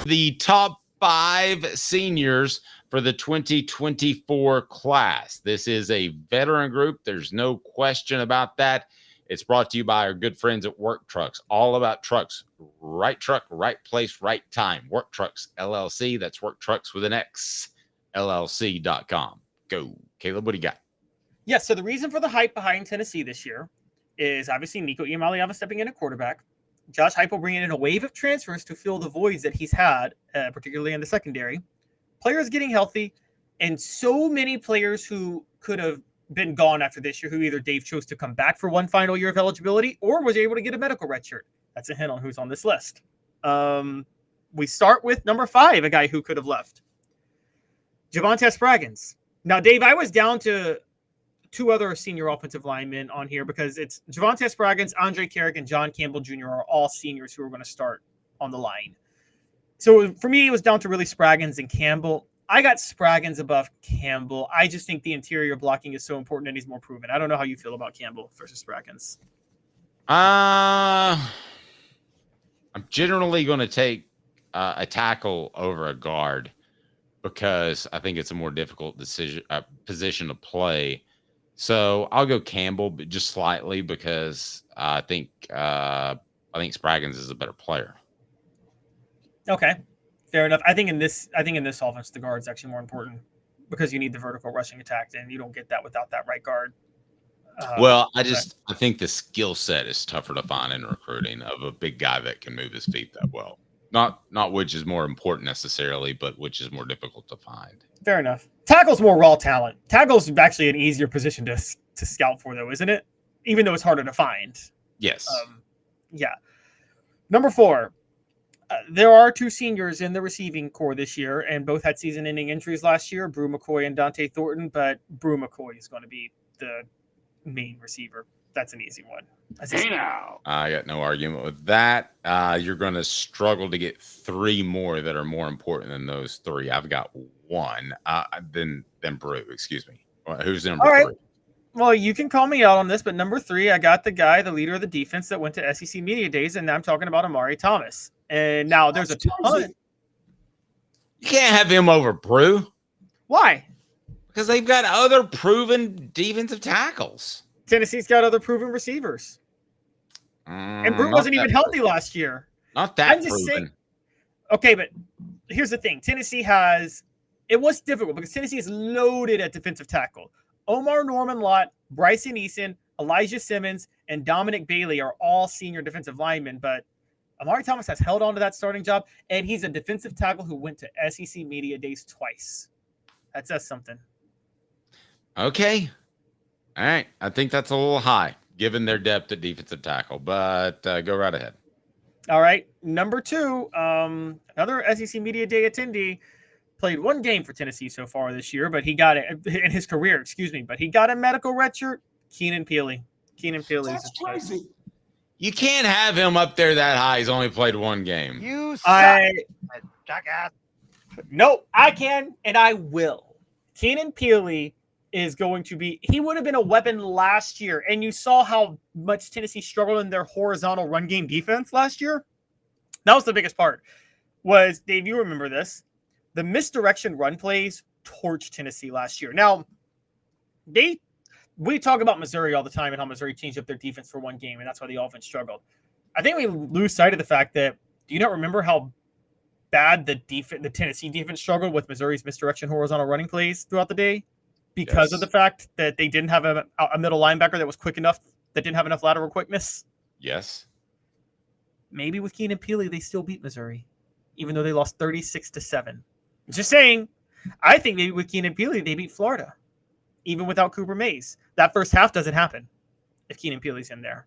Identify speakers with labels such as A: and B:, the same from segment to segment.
A: The top 5 seniors for the 2024 class. This is a veteran group. There's no question about that. It's brought to you by our good friends at Work Trucks. All about trucks. Right truck, right place, right time. Work Trucks, LLC. That's Work Trucks with an X, LLC.com. Go. Caleb, what do you got?
B: Yeah, so the reason for the hype behind Tennessee this year is obviously Nico Iamaleava stepping in at quarterback. Josh Heupel bringing in a wave of transfers to fill the voids that he's had, particularly in the secondary. Players getting healthy, and so many players who could have been gone after this year, who either Dave chose to come back for one final year of eligibility or was able to get a medical redshirt. That's a hint on who's on this list. We start with number 5, a guy who could have left. Javonte Spraggins. Now, Dave, I was down to 2 other senior offensive linemen on here because it's Javonte Spraggins, Andre Carrick, and John Campbell Jr. are all seniors who are going to start on the line. So for me, it was down to really Spraggins and Campbell. I got Spraggins above Campbell. I just think the interior blocking is so important and he's more proven. I don't know how you feel about Campbell versus Spraggins.
A: I'm generally going to take a tackle over a guard because I think it's a more difficult position to play. So I'll go Campbell, but just slightly because I think Spraggins is a better player.
B: Okay, fair enough. I think in this offense, the guard's actually more important because you need the vertical rushing attack, and you don't get that without that right guard.
A: I think the skill set is tougher to find in recruiting of a big guy that can move his feet that well. Not which is more important necessarily, but which is more difficult to find.
B: Fair enough. Tackle's more raw talent. Tackle's actually an easier position to scout for, though, isn't it? Even though it's harder to find.
A: Yes.
B: Yeah. Number 4. There are 2 seniors in the receiving core this year, and both had season-ending injuries last year, Brew McCoy and Dante Thornton, but Brew McCoy is going to be the main receiver. That's an easy one.
A: I got no argument with that. You're going to struggle to get 3 more that are more important than those 3. I've got 1. Then Brew, excuse me. Who's number 3?
B: Right. Well, you can call me out on this, but number 3, I got the guy, the leader of the defense that went to SEC Media Days, and I'm talking about Amari Thomas. And now there's a ton.
A: You can't have him over Brew.
B: Why?
A: Because they've got other proven defensive tackles.
B: Tennessee's got other proven receivers. And Brew wasn't even healthy last year.
A: Not that proven. Saying,
B: okay, but here's the thing. Tennessee it was difficult because Tennessee is loaded at defensive tackle. Omar Norman-Lott, Bryson Eason, Elijah Simmons, and Dominic Bailey are all senior defensive linemen, but Amari Thomas has held on to that starting job, and he's a defensive tackle who went to SEC Media Days twice. That says something.
A: Okay. All right. I think that's a little high, given their depth at defensive tackle, but go right ahead.
B: All right. Number 2, another SEC Media Day attendee, played 1 game for Tennessee so far this year, but he got it in his career, but he got a medical redshirt. Keenan Peely.
C: That's crazy.
A: You can't have him up there that high. He's only played 1 game.
D: You suck, jackass.
B: No, I can and I will. Keenan Peely is going to be, he would have been a weapon last year. And you saw how much Tennessee struggled in their horizontal run game defense last year. That was the biggest part. Was, Dave, you remember this. The misdirection run plays torched Tennessee last year. Now, we talk about Missouri all the time and how Missouri changed up their defense for 1 game, and that's why the offense struggled. I think we lose sight of the fact that, do you not remember how bad the Tennessee defense struggled with Missouri's misdirection horizontal running plays throughout the day? Because of the fact that they didn't have a middle linebacker that was quick enough, that didn't have enough lateral quickness?
A: Yes.
B: Maybe with Keenan Peely, they still beat Missouri, even though they lost 36-7. Just saying, I think maybe with Keenan Peely, they beat Florida, even without Cooper Mays. That first half doesn't happen if Keenan Peely's in there.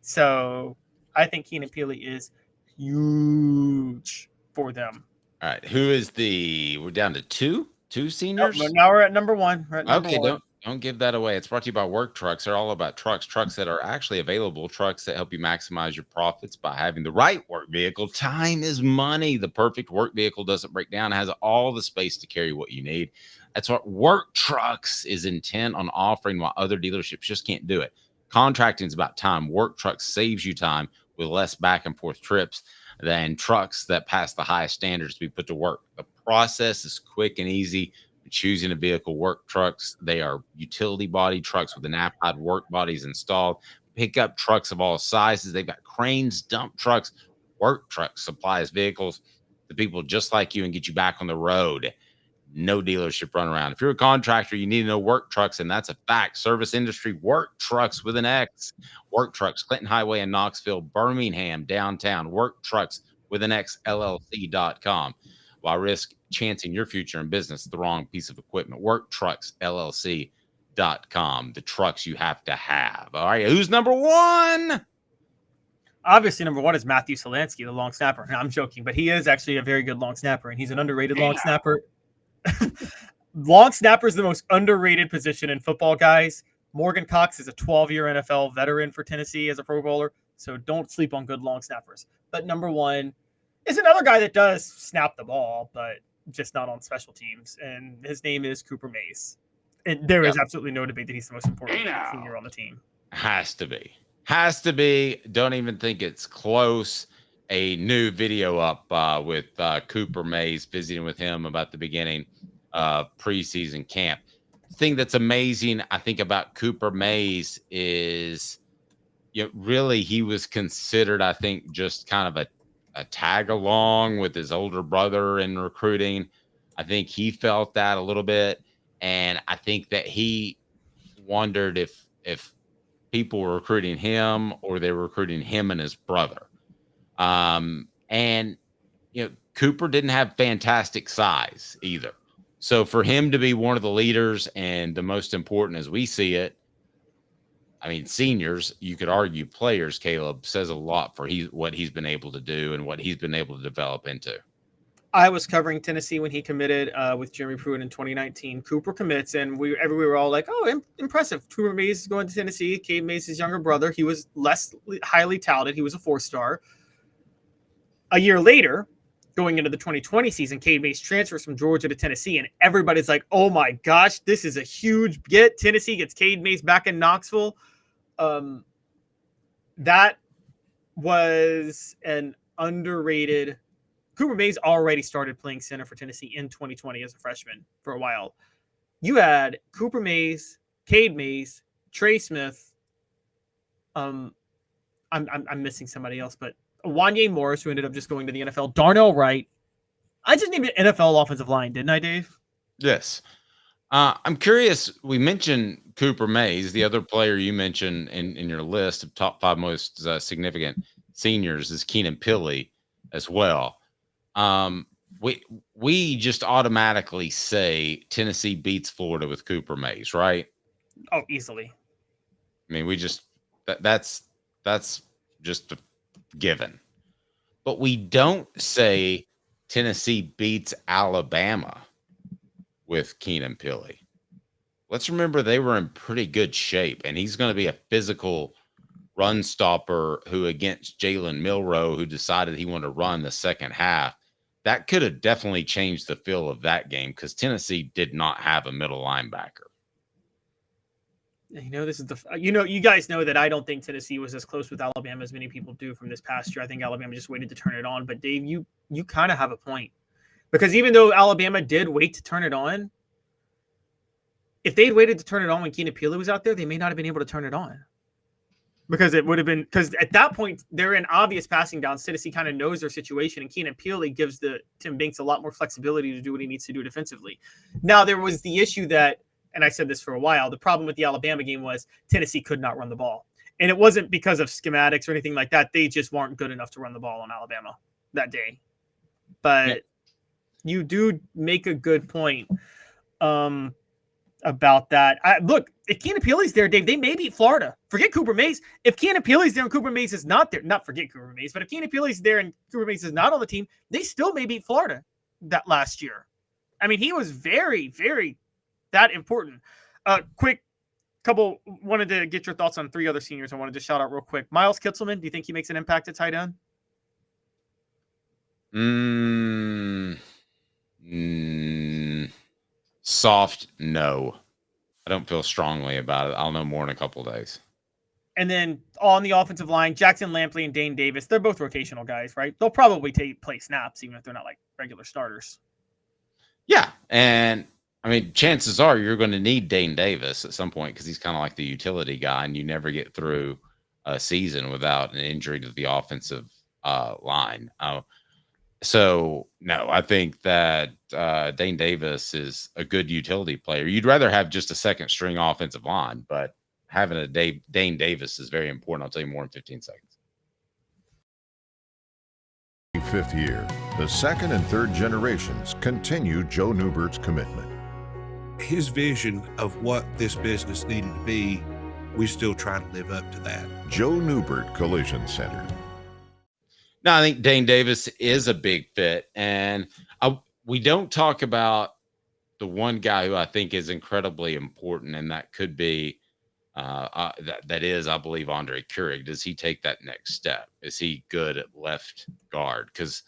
B: So I think Keenan Peely is huge for them.
A: All right. We're down to 2 seniors?
B: No, now we're at number 1.
A: Okay, don't give that away. It's brought to you by Work Trucks. They're all about trucks that are actually available, trucks that help you maximize your profits by having the right work vehicle. Time is money. The perfect work vehicle doesn't break down. It has all the space to carry what you need. That's what Work Trucks is intent on offering, while other dealerships just can't do it. Contracting is about time. Work Trucks saves you time with less back and forth trips. than trucks that pass the highest standards to be put to work. The process is quick and easy. Choosing a vehicle. Work trucks, they are utility body trucks with an applied work bodies installed. Pickup trucks of all sizes. They've got cranes, dump trucks, work trucks, supplies vehicles to people just like you and get you back on the road. No dealership run around. If you're a contractor, you need to know work trucks, and that's a fact. Service industry, work trucks with an X. Work trucks, Clinton Highway in Knoxville, Birmingham, downtown. Work trucks with an X, LLC.com. Why risk chancing your future in business with the wrong piece of equipment? Work trucks, LLC.com. The trucks you have to have. All right, who's number one?
B: Obviously, number one is Matthew Solansky, the long snapper. No, I'm joking, but he is actually a very good long snapper, and he's an underrated long snapper. Long snapper is the most underrated position in football, guys. Morgan Cox is a 12-year NFL veteran for Tennessee as a Pro Bowler, so don't sleep on good long snappers. But number one is another guy that does snap the ball, but just not on special teams, and his name is Cooper Mays. And there is absolutely no debate that he's the most important senior on the team.
A: Has to be. Has to be. Don't even think it's close. A new video up with Cooper Mays, visiting with him about the beginning of preseason camp. The thing that's amazing, I think, about Cooper Mays is, really he was considered, I think, just kind of a tag along with his older brother in recruiting. I think he felt that a little bit, and I think that he wondered if people were recruiting him or they were recruiting him and his brother. And Cooper didn't have fantastic size either. So for him to be one of the leaders and the most important as we see it, I mean, seniors, you could argue players, Caleb, says a lot for what he's been able to do and what he's been able to develop into.
B: I was covering Tennessee when he committed with Jeremy Pruitt in 2019. Cooper commits, and we were all like, oh, impressive. Cooper Mays is going to Tennessee. Cade Mays' his younger brother. He was less highly touted. He was a 4-star. A year later, going into the 2020 season, Cade Mays transfers from Georgia to Tennessee, and everybody's like, oh my gosh, this is a huge get. Tennessee gets Cade Mays back in Knoxville. That was an underrated. Cooper Mays already started playing center for Tennessee in 2020 as a freshman for a while. You had Cooper Mays, Cade Mays, Trey Smith. I'm missing somebody else, but Wanye Morris, who ended up just going to the NFL. Darnell Wright. I just named an NFL offensive line, didn't I, Dave?
A: Yes. I'm curious. We mentioned Cooper Mays. The other player you mentioned in your list of top 5 most significant seniors is Keenan Pili as well. We just automatically say Tennessee beats Florida with Cooper Mays, right?
B: Oh, easily.
A: I mean, we just that's just a given. But we don't say Tennessee beats Alabama with Keenan Pili. Let's remember they were in pretty good shape, and he's going to be a physical run stopper who against Jalen Milroe, who decided he wanted to run the second half. That could have definitely changed the feel of that game because Tennessee did not have a middle linebacker.
B: This is you guys know that I don't think Tennessee was as close with Alabama as many people do from this past year. I think Alabama just waited to turn it on. But Dave, you kind of have a point, because even though Alabama did wait to turn it on, if they'd waited to turn it on when Keenan Pili was out there, they may not have been able to turn it on. Because it would have been, because at that point they're in obvious passing downs. Tennessee kind of knows their situation, and Keenan Pili gives Tim Banks a lot more flexibility to do what he needs to do defensively. Now there was the issue that, and I said this for a while, the problem with the Alabama game was Tennessee could not run the ball, and it wasn't because of schematics or anything like that. They just weren't good enough to run the ball on Alabama that day. But you do make a good point about that. Look, if Keenan Pili's there, Dave, they may beat Florida. Forget Cooper Mays. If Keenan Pili's there and Cooper Mays is not there, not forget Cooper Mays, but if Keenan Pili's there and Cooper Mays is not on the team, they still may beat Florida that last year. I mean, he was very, very that important. Quick couple, wanted to get your thoughts on 3 other seniors I wanted to shout out real quick. Miles Kitselman, do you think he makes an impact at tight end?
A: Soft, no. I don't feel strongly about it. I'll know more in a couple of days.
B: And then on the offensive line, Jackson Lampley and Dane Davis, they're both rotational guys, right? They'll probably play snaps, even if they're not like regular starters.
A: Yeah. And I mean, chances are you're going to need Dane Davis at some point because he's kind of like the utility guy, and you never get through a season without an injury to the offensive line. So, no, I think that Dane Davis is a good utility player. You'd rather have just a second string offensive line, but having a Dane Davis is very important. I'll tell you more in 15 seconds.
E: Fifth year, the second and third generations continue Joe Newbert's commitment.
C: His vision of what this business needed to be, we still try to live up to that.
E: Joe Newbert Collision Center.
A: No, I think Dane Davis is a big fit, and we don't talk about the one guy who I think is incredibly important, and that could be that is, I believe, Andre Keurig. Does he take that next step? Is he good at left guard? Because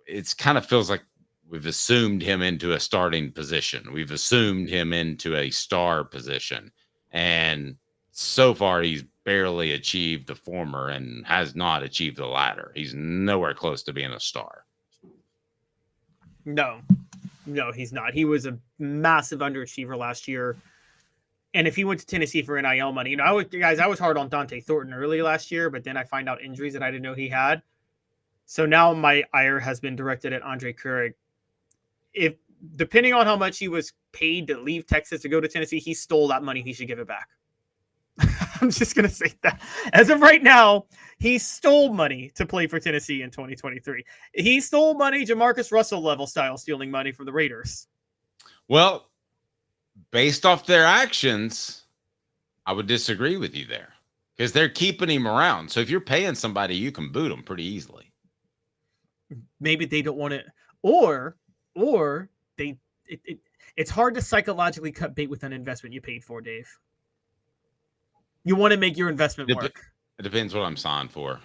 A: it's kind of feels like we've assumed him into a starting position. We've assumed him into a star position, and so far he's barely achieved the former and has not achieved the latter. He's nowhere close to being a star.
B: No, he's not. He was a massive underachiever last year. And if he went to Tennessee for NIL money, I was hard on Dante Thornton early last year, but then I find out injuries that I didn't know he had. So now my ire has been directed at Andre Keurig. If depending on how much he was paid to leave Texas to go to Tennessee, he stole that money. He should give it back. I'm just going to say that. As of right now, he stole money to play for Tennessee in 2023. He stole money, Jamarcus Russell level style, stealing money from the Raiders.
A: Well, based off their actions, I would disagree with you there because they're keeping him around. So if you're paying somebody, you can boot them pretty easily.
B: Maybe they don't want it, or it's hard to psychologically cut bait with an investment you paid for, Dave. You want to make your investment work.
A: It depends what I'm signed for.